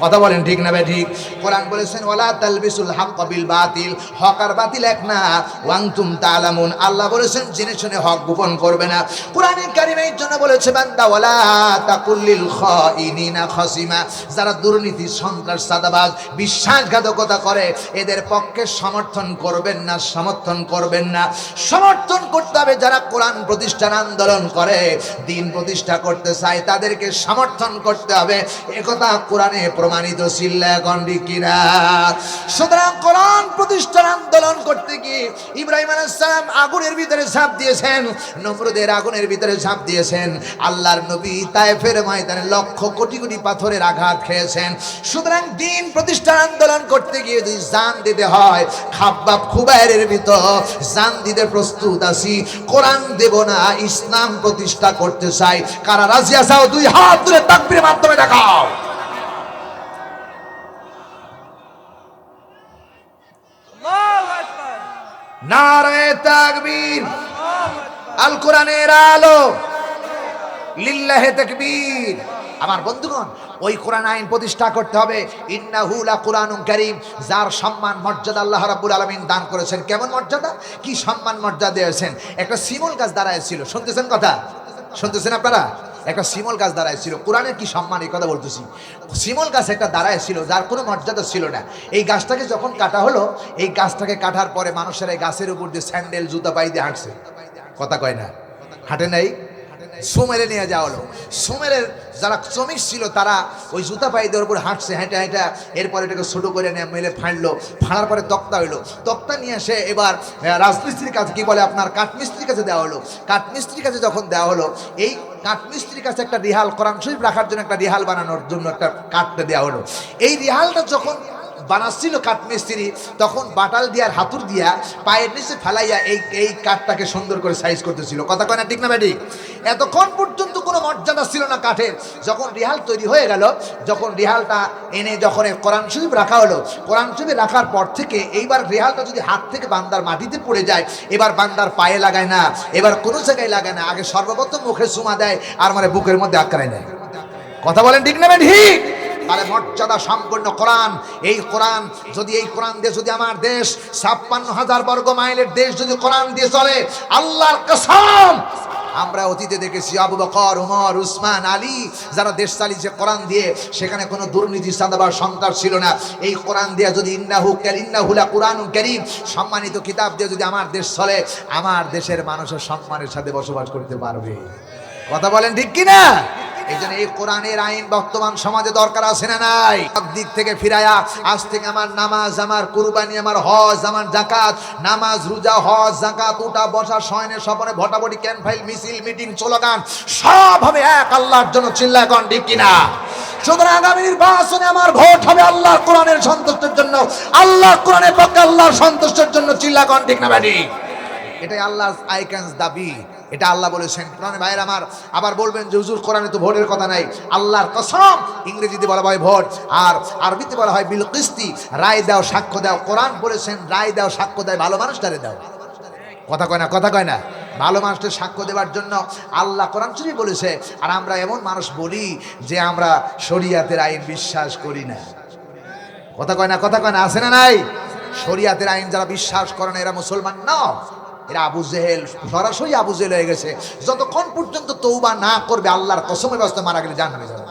কথা বলেন ঠিক না বে ঠিক? কোরআন বলেছেন ওয়ালা তালবিসুল হক বিল বাতিল, হক আর বাতিল এক না, ওয়ান্তুম তাআলামুন। আল্লাহ বলেছেন জেনে শুনে হক গোপন করবে না। কোরআনে কারিমে এই জন্য বলেছে বান্দা ওয়ালা তাকুল্লিল খাইনিনা খাসিমা, যারা দুর্নীতি, সন্ত্রাস, সাদাবাজ, বিশ্বাসঘাতকতা করে এদের পক্ষে সমর্থন করবেন না, সমর্থন করবেন না। সমর্থন করতে হবে যারা কোরআন প্রতিষ্ঠার আন্দোলন করে, দ্বীন প্রতিষ্ঠা করতে চায়, তাদেরকে সমর্থন করতে হবে। একথা কোরআনে প্রমাণিত। সিল্লা গন্ডি কিনা? সুতরাং কোরআন প্রতিষ্ঠার আন্দোলন করতে গিয়ে ইব্রাহিম আলাইহিস সালাম আগুনের ভিতরে ঝাঁপ দিয়েছেন, নমরুদের আগুনের ভিতরে ঝাঁপ দিয়েছেন। আল্লাহর নবী তায়েফের ময়দানে লক্ষ কোটি কোটি পাথরের আঘাত খেয়েছেন। সুতরাং দ্বীন প্রতিষ্ঠার আন্দোলন করতে গিয়ে যদি জান দিতে হয়, খাব্বাব খুবাইরের ভিতর জান দিতে প্রস্তুত আছি, কোরআন দেব না, ইসলাম প্রতিষ্ঠা করতে চাই। কারা রাজি আছো? দুই হাত তুলে তাকবীরের মাধ্যমে দেখাও। নারে তাকবীর, আল কোরআনের আলো, লিল্লাহে তাকবীর। আমার বন্ধুগণ, ওই কোরআন আইন প্রতিষ্ঠা করতে হবে। ইন্নাহু লা কুরআনুন কারীম, যার সম্মান মর্যাদা আল্লাহ রাব্বুল আলামিন দান করেছেন। কেমন মর্যাদা, কি সম্মান মর্যাদা দিয়েছেন? একটা শিমুল গাছ দাঁড়ায় ছিল, শুনতেছেন কথা? শুনতেছেন আপনারা? একটা শিমুল গাছ দাঁড়ায় ছিল। কোরআনের কি সম্মান, এই কথা বলতেছি। শিমুল গাছ একটা দাঁড়ায় ছিল, যার কোনো মর্যাদা ছিল না। এই গাছটাকে যখন কাটা হলো, এই গাছটাকে কাটার পরে মানুষের এই গাছের উপর দিয়ে স্যান্ডেল, জুতা পাই দিয়ে হাঁটছে। কথা কয় না? হাঁটে নাই? সুমেরে নিয়ে যাওয়া হলো। সুমেরের যারা শ্রমিক ছিল তারা ওই জুতা পাইদের উপর হাঁটছে, হেঁটে হেঁটে এরপরে এটাকে ছোটো করে নিয়ে মেলে ফাঁড়লো। ফাঁড়ার পরে তক্তা হইলো। তক্তা নিয়ে এসে এবার রাজমিস্ত্রির কাছে, কি বলে আপনার, কাঠমিস্ত্রির কাছে দেওয়া হলো। কাঠমিস্ত্রির কাছে যখন দেওয়া হলো, এই কাঠমিস্ত্রির কাছে একটা রিহাল, কোরআন শরীফ রাখার জন্য একটা রিহাল বানানোর জন্য একটা কাঠটা দেওয়া হলো। এই রিহালটা যখন বানাচ্ছিল কাঠমিস্ত্রি, তখন বাটাল দিয়ার হাতুর দিয়া পায়ের নিচে ফেলাইয়া এই কাঠটাকে সুন্দর করে সাইজ করতেছিল। কথা কয় না ঠিক না ব্যাটি? এতক্ষণ পর্যন্ত কোনো মর্যাদা ছিল না কাঠের। যখন রিহাল তৈরি হয়ে গেল, যখন রিহালটা এনে যখন কোরআন শরীফ রাখা হলো, কোরআন শরীফ রাখার পর থেকে এইবার রিহালটা যদি হাত থেকে বান্দার মাটিতে পড়ে যায়, এবার বান্দার পায়ে লাগায় না, এবার কোনো জায়গায় লাগায় না, আগে সর্বপ্রথম মুখে চুমা দেয় আর মানে বুকের মধ্যে আঁকড়ায় নেয়। কথা বলেন ঠিক না ব্যাটি? তাহলে মর্যাদা সম্পন্ন কোরআন। এই কোরআন যদি, এই কোরআন দিয়ে যদি আমার দেশ 56,000 বর্গ মাইলের দেশ যদি কোরআন দিয়ে চলে, আল্লাহর কসম, আমরা অতীতে দেখেছি আবু বকর, ওমর, উসমান, আলী যারা দেশ চালিয়েছে কোরআন দিয়ে, সেখানে কোনো দুর্নীতি, সাদাবাজ, সন্ত্রাস ছিল না। এই কোরআন দিয়ে যদি ইন্নাহু লা কুরআনুন কারীম, সম্মানিত কিতাব দিয়ে যদি আমার দেশ চলে, আমার দেশের মানুষের সম্মানের সাথে বসবাস করতে পারবে। কথা বলেন ঠিক কিনা? এই জন্য এই কোরআনের আইন বর্তমান সমাজে দরকার আছে না নাই? সব দিক থেকে ফিরায়া আজ থেকে আমার নামাজ, আমার কুরবানি, আমার হজ, আমার যাকাত, নামাজ, রোজা, হজ, যাকাত, উঠা বসা, শয়নে স্বপনে, ভটাভটি, ক্যানফাইল, মিছিল, মিটিং, স্লোগান সব হবে এক আল্লাহর জন্য। চিল্লায় কোন ঠিক কিনা? সুতরাং আগামী নির্বাচনে আমার ভোট হবে আল্লাহর কোরআনের সন্তুষ্টির জন্য, আল্লাহর কোরআনের পক্ষে, আল্লাহর সন্তুষ্টির জন্য। চিল্লায় কোন ঠিক না ব্যাটি? এটাই আল্লাহর আইকান্স দাবি। এটা আল্লাহ বলেছেন। কোরআনে ভাইয়ের আমার, আবার বলবেন যে হুজুর কোরআনে তো ভোটের কথা নাই। আল্লাহর কসম, ইংরেজিতে বলা হয় ভোট, আর আরবিতে বলা হয় বিল কিস্তি, রায় দাও, সাক্ষ্য দাও। কোরআন বলেছেন রায় দাও, সাক্ষ্য দাও, ভালো মানুষটারে দাও। কথা কয় না? কথা কয় না? ভালো মানুষটার সাক্ষ্য দেওয়ার জন্য আল্লাহ কোরআন শরীফ বলেছে। আর আমরা এমন মানুষ বলি যে আমরা শরিয়াতের আইন বিশ্বাস করি না। কথা কয় না? কথা কয় না? আছে না নাই? শরিয়াতের আইন যারা বিশ্বাস করে না, এরা মুসলমান না, এরা আবু জেহেল, সরাসরি আবু জেহেল হয়ে গেছে। যতক্ষণ পর্যন্ত তওবা না করবে, আল্লাহর কসমের ব্যবস্থা মারা গেলে জাহান্নামে যাবে।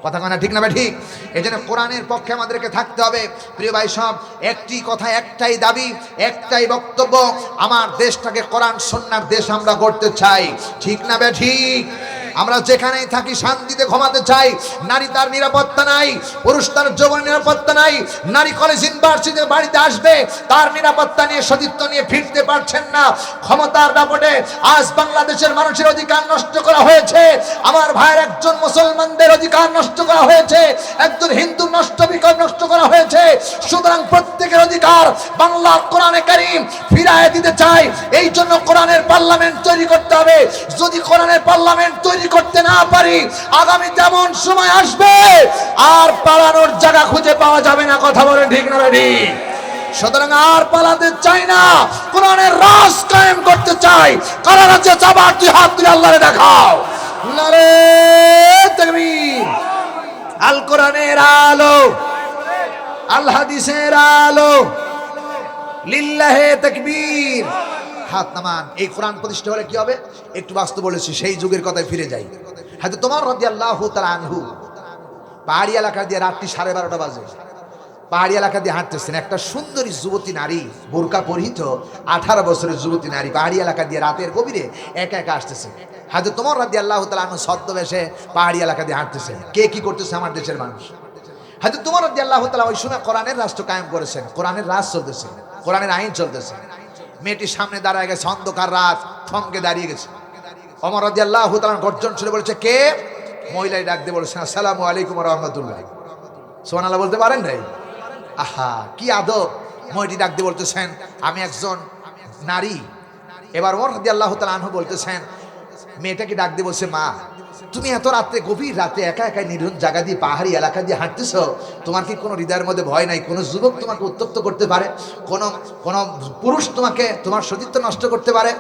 কথা কয় না ঠিক না ভাই? ঠিক। এই জন্য কোরআনের পক্ষে আমাদেরকে থাকতে হবে। প্রিয় ভাই সব, একটি কথা, একটাই দাবি, একটাই বক্তব্য, আমার দেশটাকে কোরআন সুন্নাহর দেশ আমরা গড়তে চাই। ঠিক না ভাই? ঠিক। আমরা যেখানেই থাকি শান্তিতে ঘুমাতে চাই। নারী তার নিরাপত্তা নাই, পুরুষ তার যৌবন নিরাপত্তা নাই। নারী কলেজ ইউনিভার্সিটিতে বাড়িতে আসবে, তার নিরাপত্তা নিয়ে সতীত্ব নিয়ে ফিরতে পারছেন না। ক্ষমতার দাপটে আজ বাংলাদেশের মানুষের অধিকার নষ্ট করা হয়েছে। আমার ভাইয়ের একজন মুসলমানদের অধিকার নষ্ট করা হয়েছে, একজন হিন্দু নষ্ট করা হয়েছে। সুতরাং প্রত্যেকের অধিকার বাংলার কোরআনে কারীম ফিরিয়ে দিতে চাই। এই জন্য কোরআনের পার্লামেন্ট তৈরি করতে হবে। যদি কোরআনের পার্লামেন্ট তৈরি করতে না পারি, আগামী তেমন সময় আসবে আর পালানোর জায়গা খুঁজে পাওয়া যাবে না। কথা বলেন ঠিক না ঠিক? সুতরাং আর পালাতে চাই না, কোরআনের রাজ কায়েম করতে চাই। কারা রাজ্যে যাবার তুই হাত তুলে আল্লাহরে দেখাও। নারে তাকবীর। আল কোরআনের আলো, আল হাদিসের আলো, লিল্লাহে তাকবীর। হাত নামান। এই কোরআন প্রতিষ্ঠা হলে কি হবে একটু বাস্তব বলেছি, সেই যুগের কথায় ফিরে যাই। হয়তো তোমার রাদিয়াল্লাহু তাআলা আনহু পাহাড়ি এলাকা দিয়ে রাত্রি 12:30 বাজে পাহাড়ি এলাকা দিয়ে হাঁটতেছেন। একটা সুন্দরী যুবতী নারী, বোরকা পরিহিত 18 বছরের যুবতী নারী পাহাড়ি এলাকা দিয়ে রাতের গভীরে একা একা আসতেছে। হয়তো তোমার রাদিয়াল্লাহু তাআলা আনহু ছদ্মবেশে পাহাড়ি এলাকা দিয়ে হাঁটতেছেন। কে কি করতেছে আমার দেশের মানুষ। হয়তো তোমার রাদিয়াল্লাহু তাআলা ওই সময় কোরআনের রাষ্ট্র কায়েম করেছেন, কোরআনের রাজ চলতেছে, কোরআনের আইন চলতেছে। মেয়েটির সামনে দাঁড়ায় গেছে, অন্ধকার রাত, থমকে দাঁড়িয়ে গেছে। ওমর রাদিয়াল্লাহু তাআলা গর্জন শুনে বলেছে, কে? মহিলাই ডাক দিয়ে বলেছেন, আসসালামু আলাইকুম ওয়া রাহমাতুল্লাহ। সুবহানাল্লাহ বলতে পারেন নাই? আহা কি আদব। মহিলাটি ডাক দিয়ে বলতেছেন, আমি একজন নারী। এবার ওমর রাদিয়াল্লাহু তাআলা আনহু বলতেছেন, মেয়েটাকে ডাক দিয়ে বলছে, মা তুমি এত রাতে, গভীর রাতে একা একা নির্জন জায়গা দিয়ে পাহাড়ি এলাকা দিয়ে হাঁটতেছো, তোমার কি কোনো হৃদয়ের মধ্যে ভয় নাই? কোনো যুবক তোমাকে উত্তপ্ত করতে পারে? কোনো পুরুষ তোমাকে, তোমার সতীত্ব নষ্ট করতে পারে?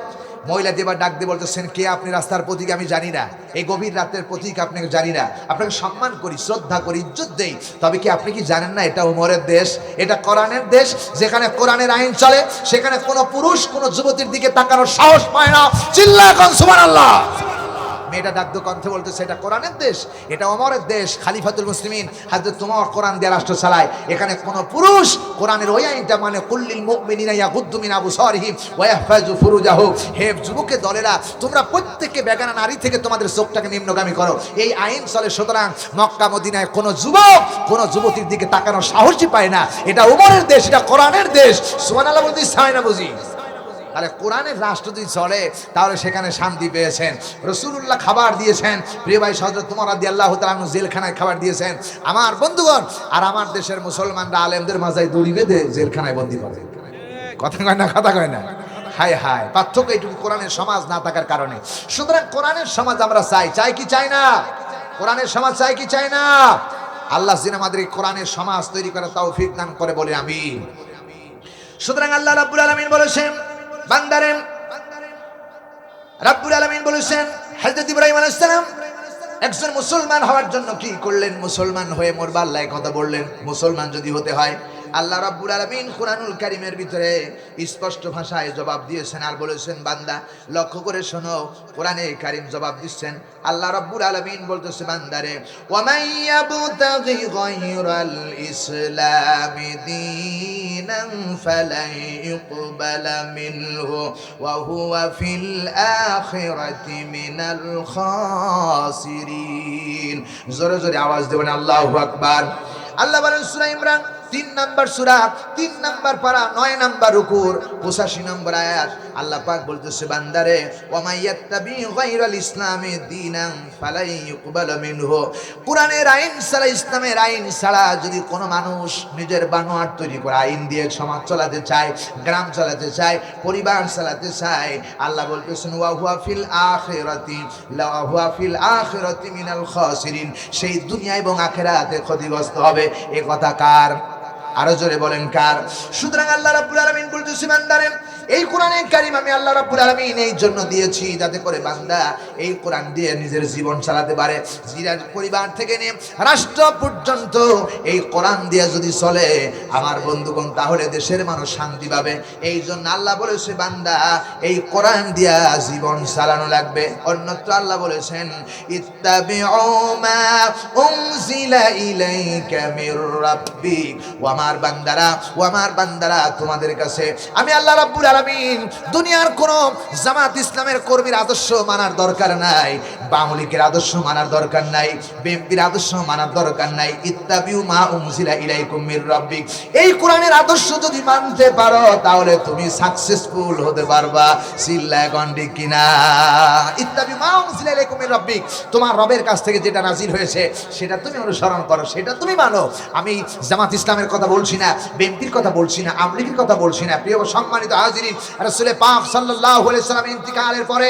মহিলা দেবার ডাক দিয়ে বলতেছেন, কে আপনি? রাস্তার প্রতীক আমি জানি না, এই গভীর রাতের প্রতীক আপনাকে জানি না, আপনাকে সম্মান করি, শ্রদ্ধা করি, ইজ্জত দেই, তবে কি আপনি কি জানেন না এটা ওমরের দেশ, এটা কোরআনের দেশ, যেখানে কোরআনের আইন চলে, সেখানে কোনো পুরুষ কোনো যুবতীর দিকে তাকানোর সাহস পায় না। চিল্লায় এখন সুবহানাল্লাহ। মেয়েটা ডাকদ কণ্ঠে বলতেছে, এটা কোরআনের দেশ, এটা ওমরের দেশ, খলিফাতুল মুসলিমিন হযরত ওমর কোরআন দিয়ে রাষ্ট্র চালায়। এখানে কোন পুরুষ কোরআনের ওই আইনটা মানে কুল্লিল মুমিনিনা ইয়াগুদ্দু মিন আবসারিহিম ওয়া ইয়াহফাজু ফুরুজাহুম। হে যুবকের দলেরা, তোমরা প্রত্যেককে বেগানা নারী থেকে তোমাদের চোখটাকে নিম্নগামী করো, এই আইন চলে। সুতরাং মক্কা মদিনায় কোন যুবক কোন যুবতীর দিকে তাকানোর সাহসই পায় না। এটা ওমরের দেশ, এটা কোরআনের দেশ। সুবহানাল্লাহ বলতে চায় না বুঝি? তাহলে কোরআনের রাষ্ট্র যদি চলে তাহলে সেখানে শান্তি পেয়েছেন। রাসূলুল্লাহ খাবার দিয়েছেন, প্রিয় ভাই হযরত ওমর রাদিয়াল্লাহু তাআলা আনহু জেলখানায় খাবার দিয়েছেন। আমার বন্ধুগণ, আর আমার দেশের মুসলমানরা আলেমদের মাঝায় দড়ি বেঁধে জেলখানায় বন্দী করে। কথা কয় না, কথা কয় না। হায় হায়, পার্থক্য এইটুকু কোরআনের সমাজ না থাকার কারণে। সুতরাং কোরআনের সমাজ আমরা চাই, চাই কি চাই না? কোরআনের সমাজ চাই কি চাই না? আল্লাহ যেন আমাদের কোরআনের সমাজ তৈরি করার তৌফিক দান করে বলে আমিন। সুতরাং আল্লাহ রাব্বুল আলামিন বলেছেন, বান্দারে, রাব্বুল আলামিন বলেছেন হযরত ইব্রাহিম আলাইহিস সালাম একজন মুসলমান হওয়ার জন্য কি করলেন? মুসলমান হয়ে মরবার আল্লাহ কথা বললেন। মুসলমান যদি হতে হয়, আল্লাহ রাব্বুল আলামিন কুরআনুল কারীমের ভিতরে স্পষ্ট ভাষায় জবাব দিয়েছেন আর বলেছেন, বান্দা লক্ষ্য করে শোনো, কোরআনে কারীম জবাব দিচ্ছেন। আল্লাহ রাব্বুল আলামিন বলতেছে, বান্দারে, ওয়া মান ইয়াবতাগি গায়রাল ইসলামি দীনান ফালাই ইউকবালা মিনহু ওয়া হুয়া ফিল আখিরাতি মিনাল খাসিরিন। জোরে জোরে আওয়াজ দেবেন আল্লাহু আকবার। আল্লাহ বলেন সূরা ইমরান 3 নম্বর সূরা 3 নম্বর পারা 9 নম্বর রুকুর 85 নম্বর আয়াত। আল্লাহ পাক বলতেছে, বান্দারে, ওয়া মাইয়াত্তাবি গায়রাল ইসলামি দীনান ফালাই ইউকবাল মিনহু। কোরআনের আইন ছাড়া, ইসলামের আইন ছাড়া যদি কোনো মানুষ নিজের বানোয়াট তৈরি করে আইন দিয়ে সমাজ চালাতে চায়, গ্রাম চালাতে চায়, পরিবার চালাতে চায়, আল্লাহ বলতেছেন, ওয়া হুয়া ফিল আখিরাতি মিনাল খাসিরিন। সেই দুনিয়া এবং আখিরাতে ক্ষতিগ্রস্ত হবে। এ কথা কার? আরো জোরে বলেন কার? সুতরাং আল্লাহ রাব্বুল আলামিন বলতেছেন, বান্দারে, এই কোরআনে কারীম আমি আল্লাহ রাব্বুল আলামিন এই জন্য দিয়েছি যাতে করে বান্দা এই কোরআন দিয়ে নিজের জীবন চালাতে পারে। জিরার পরিবার থেকে নিয়ে রাষ্ট্র পর্যন্ত এই কোরআন দিয়ে যদি চলে আমার বন্ধুগণ, তাহলে দেশের মানুষ শান্তি পাবে। এই জন্য আল্লাহ বলেছে, বান্দা এই কোরআন দিয়া জীবন চালানো লাগবে। অন্যত্র আল্লাহ বলেছেন, ইত্তাবিউ মা উনজিলা ইলাইকা মির রাব্বিক। ও আমার বান্দারা, ও আমার বান্দারা, তোমাদের কাছে আমি আল্লাহ রাব্বুল আলামিন দুনিয়ার কোন জামাত ইসলামের কর্মীর আদর্শ মানার দরকার নাই, আওয়ামী লীগের আদর্শ মানার দরকার নাই, বিএনপির আদর্শ মানার দরকার নাই। ইত্তাবিউ মা উনজিলা ইলাইকুম মির রাব্বিক, এই কোরআনের আদর্শ যদি মানতে পারো তাহলে তুমি সাকসেসফুল হতে পারবা। চিল্লায় গন্ডি কিনা? ইত্তাবিউ মা উনজিলা ইলাইকুম মির রাব্বিক, তোমার রবের কাছ থেকে যেটা নাজিল হয়েছে সেটা তুমি অনুসরণ করো, সেটা তুমি মানো। আমি জামাত ইসলামের কথা বলছি না, বিএনপির কথা বলছি না, আওয়ামী লীগের কথা বলছি না। প্রিয় সম্মানিত হাজিরিন, রাসূল পাক সাল্লাল্লাহু আলাইহি ওয়াসাল্লাম ইন্তিকালের পরে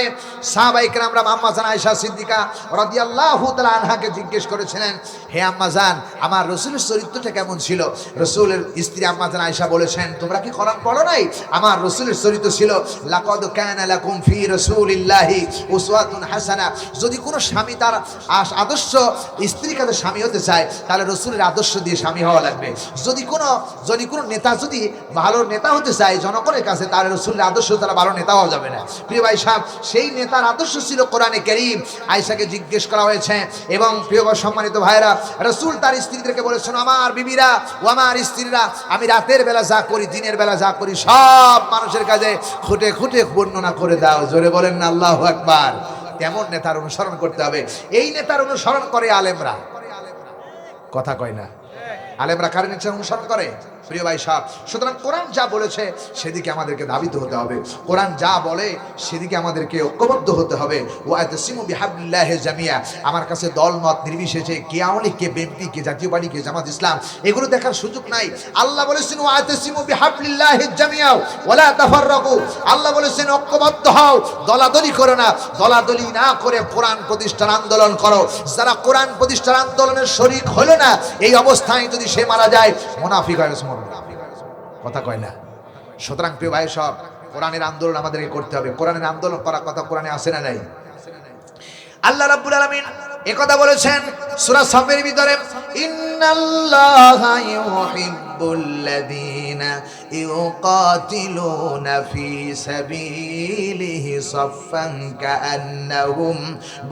সাহাবায়ে কেরামরা আম্মা জান আয়েশা সিদ্দিকা রাদিয়াল্লাহু তাআলা আনহাকে জিজ্ঞেস করেছিলেন, হে আম্মা জান, আমার রাসূলের চরিত্রটা কেমন ছিল? রাসূলের স্ত্রী আম্মা জান আয়েশা বলেছেন, তোমরা কি কোরআন পড়ো নাই? আমার রাসূলের চরিত্র ছিল লাকাদ কানা লাকুম ফি রাসূলিল্লাহি উসওয়াতুন হাসানাহ। যদি কোনো স্বামী তার আদর্শ স্ত্রীর কাছে স্বামী হতে চায় তাহলে রাসূলের আদর্শ দিয়ে স্বামী হওয়া লাগবে। যদি কোনো নেতা যদি ভালো নেতা হতে চায় জনগণের কাছে, তাহলে রাসূলের আদর্শ তারা ভালো নেতা হওয়া যাবে না। প্রিয় ভাই সাহেব, সেই নেতার আদর্শ ছিল কোরআনে কারীম। আয়েশাকে জিজ্ঞেস করা হয়েছে এবং প্রিয় সম্মানিত ভাইরা, রাসূল তার স্ত্রীদেরকে বলেছেন, আমার বিবিরা ও আমার স্ত্রীরা, আমি রাতের বেলা যা করি, দিনের বেলা যা করি, সব মানুষের কাছে খুঁটে খুঁটে বর্ণনা করে দাও। জোরে বলেন না আল্লাহু আকবার। তেমন নেতার অনুসরণ করতে হবে। এই নেতার অনুসরণ করে আলেমরা, কথা কয় না? আলেমরা কার নেতার অনুসরণ করে? প্রিয় ভাই সাহেব, সুতরাং কোরআন যা বলেছে সেদিকে আমাদেরকে ধাবিত হতে হবে। কোরআন যা বলে সেদিকে আমাদেরকে ঐক্যবদ্ধ হতে হবে। ওয়াতাসিমু বিহাবলিল্লাহি জামিয়া, আমার কাছে দল মত নির্বিশেষে কে আওয়ামী লীগ, কে বিএনপি, কে জাতীয় পার্টি, কে জামাত ইসলাম, এগুলো দেখার সুযোগ নাই। আল্লাহ বলেছেন ওয়াতাসিমু বিহাবলিল্লাহি জামিয়া ওয়ালা তাফাররাকু, আল্লাহ বলেছেন ঐক্যবদ্ধ হও, দলাদলি করো না। দলাদলি না করে কোরআন প্রতিষ্ঠার আন্দোলন করো। যারা কোরআন প্রতিষ্ঠার আন্দোলনের শরীক হলো না, এই অবস্থায় যদি সে মারা যায় মুনাফিক হয়ে গেছে। কথা কয় না? সুতরাং প্রিয় ভাই সব, কোরআনের আন্দোলন আমাদেরকে করতে হবে। কোরআনের আন্দোলন করার কথা কোরআনে আছে না নাই? আল্লাহ রাব্বুল আলামিন একথা বলেছেন সূরা সাফের ভিতরে, ইন্নাল্লাহা ইউহিব্বুল্লাযীনা ইউকাতিলুনা ফি সাবিলিহি সাফফান কাআন্নাহুম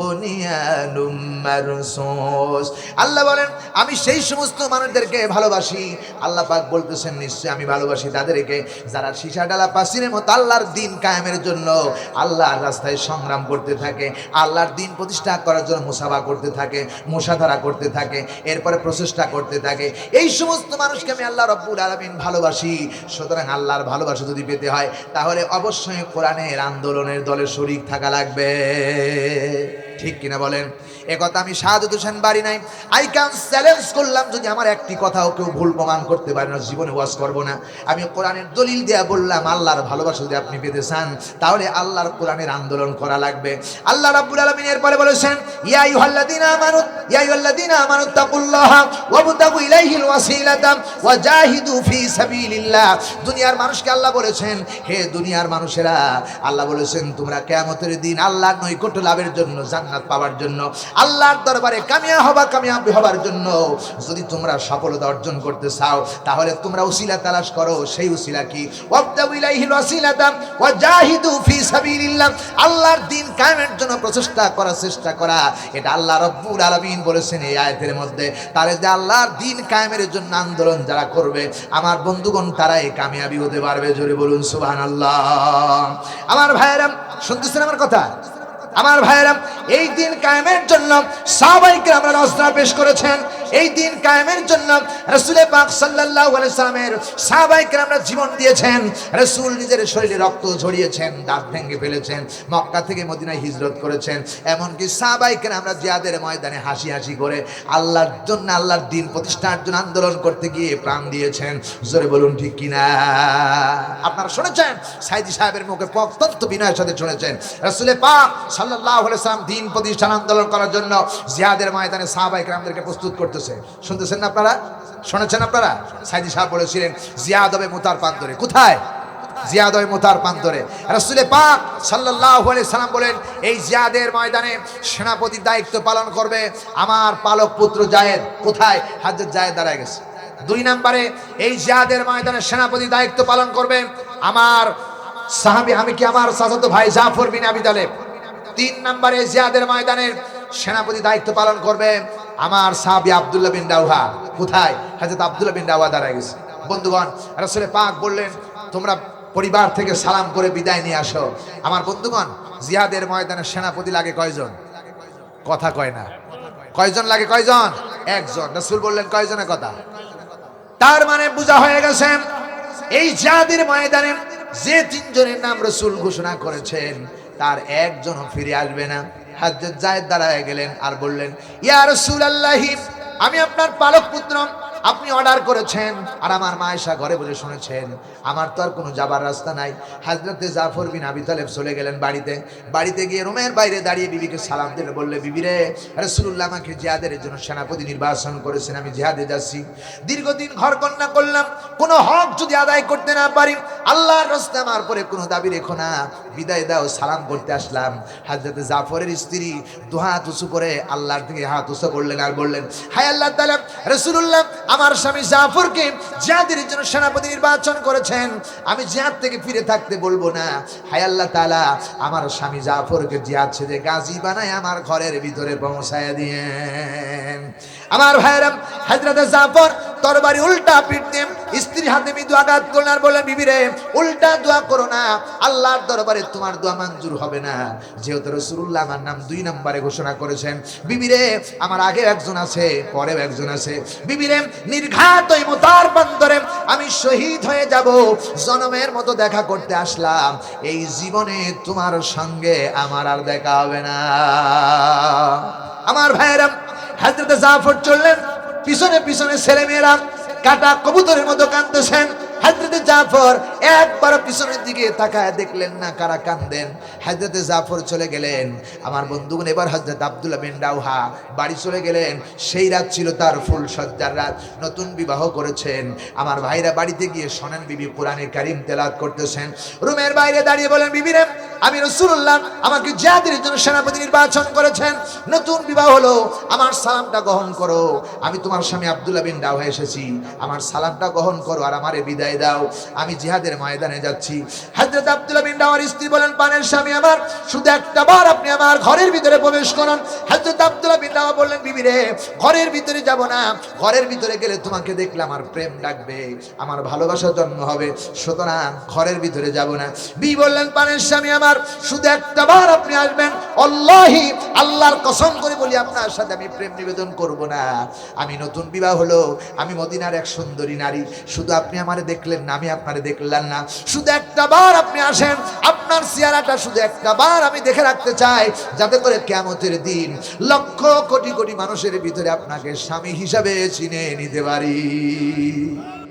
বুনিয়ানুম মারসুস। আল্লাহ বলেন, আমি সেই সমস্ত মানুষদেরকে ভালোবাসি। আল্লাহ পাক বলতেছেন, নিশ্চয় আমি ভালোবাসি তাদেরকে যারা সীসা ডালা পাসিনের মতো আল্লাহর দ্বীন কায়েমের জন্য আল্লাহর রাস্তায় সংগ্রাম করতে থাকে, আল্লাহর দ্বীন প্রতিষ্ঠা করার জন্য মুসাফা করতে থাকে, মুসাধারা করতে থাকে, এরপরে প্রচেষ্টা করতে থাকে। এই সমস্ত মানুষকে আমি আল্লাহ রাব্বুল আলামিন ভালোবাসি। সুতরাং আল্লাহর ভালোবাসা যদি পেতে হয় তাহলে অবশ্যই কোরআনের আন্দোলনের দলে শরীক থাকা লাগবে। ঠিক কিনা বলেন? একথা আমি শাহাদাত হোসেন বাড়ি নাই, আই ক্যান চ্যালেঞ্জ করলাম, যদি আমার একটি কথাও কেউ ভুল প্রমাণ করতে পারে না, জীবনে ওয়াজ করব না। আমি কোরআনের দলিল দেয়া বললাম, আল্লাহর ভালোবাসা যদি আপনি পেতে চান তাহলে আল্লাহর কোরআনের আন্দোলন করা লাগবে। আল্লাহ রাব্বুল আলামিন এরপরে বলেছেন, ইয়া আইয়ুহাল্লাযীনা আমানু তাকুল্লাহা ওয়াবতাগু ইলাইহিল ওয়াসিলাতা ওয়া জাহিদু ফি সাবিলিল্লাহ। দুনিয়ার মানুষকে আল্লাহ বলেছেন, হে দুনিয়ার মানুষেরা, আল্লাহ বলেছেন তোমরা কিয়ামতের দিন আল্লাহর নৈকট্য লাভের জন্য, জান্নাত পাওয়ার জন্য, আল্লাহর দরবারে কামিয়াবি হবার জন্য যদি তোমরা সফলতা অর্জন করতে চাও তাহলে তোমরা উসিলা তালাশ করো। সেই উসিলা কি? ওয়াবতাগু ইলাইহিল ওয়াসিলাতা ওয়া জাহিদু ফি সাবিলিল্লাহ, আল্লাহর দ্বীন কায়েমের জন্য প্রচেষ্টা করা, চেষ্টা করা। এটা আল্লাহ রাব্বুল আলামিন বলেছেন এই আয়াতের মধ্যে। তাহলে যে আল্লাহর দ্বীন কায়েমের জন্য আন্দোলন যারা করবে আমার বন্ধুগণ, তারাই কামিয়াবি হতে পারবে। জোরে বলুন সুবহানাল্লাহ। আমার ভাইয়েরা, শুনতেছেন আমার কথা? আমার ভাইয়েরা, এই দিন কায়েমের জন্য সাহাবায়ে কেরামরা রওনা পেশ করেছেন। এই দিন কায়েমের জন্য রাসূল পাক সাল্লাল্লাহু আলাইহি সাল্লামের সাহাবায়ে কেরামরা জীবন দিয়েছেন। রাসূল নিজের শরীরে রক্ত ঝরিয়েছেন, দাঁত ভেঙে ফেলেছেন, মক্কা থেকে মদিনায় হিজরত করেছেন। এমনকি সাহাবায়ে কেরামরা জিহাদের ময়দানে হাসি হাসি করে আল্লাহর জন্য, আল্লাহর দ্বীন প্রতিষ্ঠার জন্য আন্দোলন করতে গিয়ে প্রাণ দিয়েছেন। জোরে বলুন ঠিক কিনা? আপনারা শুনেছেন, সাইদি সাহেবের মুখে অত্যন্ত বিনয়ের সাথে শুনেছেন, রাসূল পাক সাল্লাল্লাহু আলাইহি সাল্লাম দ্বীন প্রতিষ্ঠান আন্দোলন করার জন্য জিহাদের ময়দানে সাহাবায়ে কেরামদেরকে প্রস্তুত করতেছে। শুনতেছেন না আপনারা? শুনেছেন আপনারা? সাইদি সাহেব বলেছিলেন জিহাদ হবে মুতার প্রান্তরে। কোথায়? জিহাদ হবে মুতার প্রান্তরে। রাসূল পাক সাল্লাল্লাহু আলাইহি সাল্লাম বলেন, এই জিহাদের ময়দানে সেনাপতির দায়িত্ব পালন করবে আমার পালক পুত্র জায়েদ। কোথায়? হযরত জায়েদ দাঁড়ায় গেছে। 2 নম্বরে, এই জিহাদের ময়দানে সেনাপতির দায়িত্ব পালন করবে আমার সাহাবী, আমি কি আমার চাচাতো ভাই জাফর বিন আবি তালেব। 3 নম্বরে, জিহাদের ময়দানের সেনাপতি দায়িত্ব পালন করবে আমার সাহাবী আব্দুল্লাহ বিন রাওহা। কোথায়? হযরত আব্দুল্লাহ বিন রাওহা দাঁড়ায় গেছে। বন্ধুগণ, রাসূল পাক বললেন, তোমরা পরিবার থেকে সালাম করে বিদায় নিয়ে আসো। আমার বন্ধুগণ, জিহাদের ময়দানে সেনাপতি লাগে কয়জন? কথা কয় না। কয়জন লাগে? কয়জন? একজন। রাসূল বললেন কয়জনের কথা? তার মানে বোঝা হয়ে গেছে এই জিহাদের ময়দানে যে তিনজনের নাম রাসূল ঘোষণা করেছেন তার একজনও ফিরে আসবে না। হযরত যায়েদ দাঁড়ায় গেলেন আর বললেন, ইয়া রাসূলুল্লাহ, আমি আপনার পালক পুত্র, আপনি অর্ডার করেছেন আর আমার মা আয়েশা ঘরে বসে শুনেছেন, আমার তো আর কোনো যাবার রাস্তা নাই। হযরতে জাফর বিন আবি তালেব চলে গেলেন বাড়িতে গিয়ে রুমের বাইরে দাঁড়িয়ে বিবিকে সালাম দিলে বললে, বিবি রে, রাসূলুল্লাহ আমাকে জিহাদের জন্য সেনাপতি নির্বাচন করেছেন, আমি জিহাদে যাচ্ছি। দীর্ঘদিন ঘর কন্যা করলাম, কোনো হক যদি আদায় করতে না পারি, আল্লাহর রাস্তায় আমার পরে কোনো দাবি রেখো না, বিদায় দাও, সালাম করতে আসলাম। হযরতে জাফরের স্ত্রী দুহাত উঁচু করে আল্লাহর দিকে হাত উঁচু করলেন আর বললেন, হায় আল্লাহ তাআলা, রাসূলুল্লাহ আমার স্বামী জাফরকে জিহাদের জন্য সেনাপতি নির্বাচন করেছেন, আমি জিহাদ থেকে ফিরে থাকতে বলবো না। হায় আল্লাহ তাআলা, আমার স্বামী জাফরকে জিহাদ ছেড়ে গাজী বানায় আমার ঘরের ভিতরে পৌঁছায় দিয়েন। আমার ভাইরা, হযরতে জাফর তরবারি উল্টা পিঠ দিয়ে স্ত্রীর হাতে মৃদু আঘাত করলেন আর বললেন, বিবি রে, উল্টা দোয়া করো না, আল্লাহর দরবারে তোমার দোয়া মঞ্জুর হবে না, যেহেতু রাসূলুল্লাহ আমার নাম 2 নম্বরে ঘোষণা করেছেন। বিবি রে, আমার আগে একজন আছে, পরেও একজন আছে। বিবি রে, নির্ঘাত ওই মুতার বন্দরে আমি শহীদ হয়ে যাব, জনমের মতো দেখা করতে আসলাম, এই জীবনে তোমার সঙ্গে আমার আর দেখা হবে না। আমার ভাইরা, হযরতে জাফর চললেন, পিছনে পিছনে ছেলেমেয়েরা কাটা কবুতরের মতো কাঁদতেছেন। হযরতে জাফর একবার পিছনের দিকে তাকায় দেখলেন না কারা কাঁদেন। হযরতে জাফর চলে গেলেন। আমার বন্ধুগণ, এবার হযরত আব্দুল্লাহ বিন রাওহা বাড়ি চলে গেলেন। সেই রাত ছিল তার ফুল সজ্জার রাত, নতুন বিবাহ করেছেন। আমার ভাইরা বাড়িতে গিয়ে শোনেন বিবি কোরআনে কারীম তেলাওয়াত করতেছেন। রুমের বাইরে দাঁড়িয়ে বলেন, বিবি রে, আমি রাসূলুল্লাহ আমাকে জিহাদের জন্য সেনাপতি নির্বাচন করেছেন, নতুন বিবাহ হলো, আমার সালামটা গ্রহণ করো। আমি তোমার স্বামী আব্দুল্লাহ বিন রাওহা এসেছি, আমার সালামটা গ্রহণ করো আর আমারে বিদায় দাও, আমি জিহাদের ময়দানে যাচ্ছি। হযরত আব্দুল্লাহ বিন রাওয়ার স্ত্রী বলেন, পানের স্বামী আমার, শুধু একটা বার আপনি আমার ঘরের ভিতরে প্রবেশ করুন। হযরত আব্দুল্লাহ বিন রাওয়া বললেন, বিবি রে, ঘরের ভিতরে যাব না, ঘরের ভিতরে গেলে তোমাকে দেখলে আমার প্রেম ডাকবে, আমার ভালোবাসা জন্ম হবে, সুতরাং ঘরের ভিতরে যাব না। বিবি বললেন, পানের স্বামী আমার, শুধু একটা বার আপনি আসবেন, আল্লাহি, আল্লাহর কসম করে বলি আপনার সাথে আমি প্রেম নিবেদন করব না। আমি নতুন বিবাহ হলো, আমি মদিনার এক সুন্দরী নারী, শুধু আপনি আমারে দেখলেন না, আমি আপনারে দেখলাম না, শুধু একটা বার আপনি আসেন, আপনার চেহারাটা শুধু একটা বার আমি দেখে রাখতে চাই, যাতে করে কিয়ামতের দিন লক্ষ কোটি কোটি মানুষের ভিতরে আপনাকে স্বামী হিসাবে চিনে নিতে পারি।